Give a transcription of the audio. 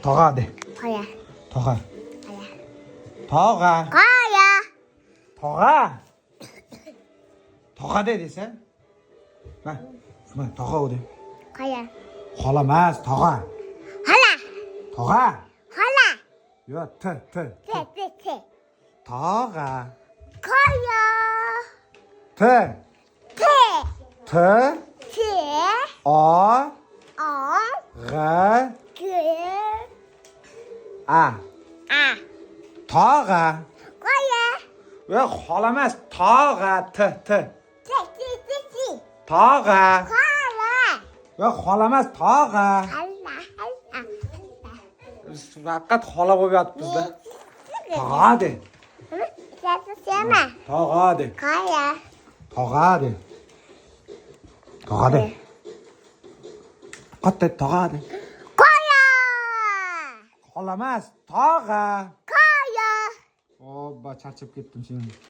더가 돼. 거야. 더가. 거야. 더가. 거야. 더가. 더가 돼 됐어? 마. 그만 더가 오대. 거야. 헐라마스 더가. 헐라. 더가. 헐라. 요 트. 테. 더가. 거야. 트. 테. 트. 테. 어. 어. 가. 그. 아. 아. 더가. 거야. 왜 헐라마스 더가 트. 테. 더가. 거야. 왜 헐라마스 더가. 할라. 아까 헐라보비 왔는데. 더가 돼. 세마. 더가 돼. 거야. 더가 돼. 더가 돼. 어때 더가 돼. 거야. 헐라마스 더가. 거야. 뭐 잘 chấp getdim 지금.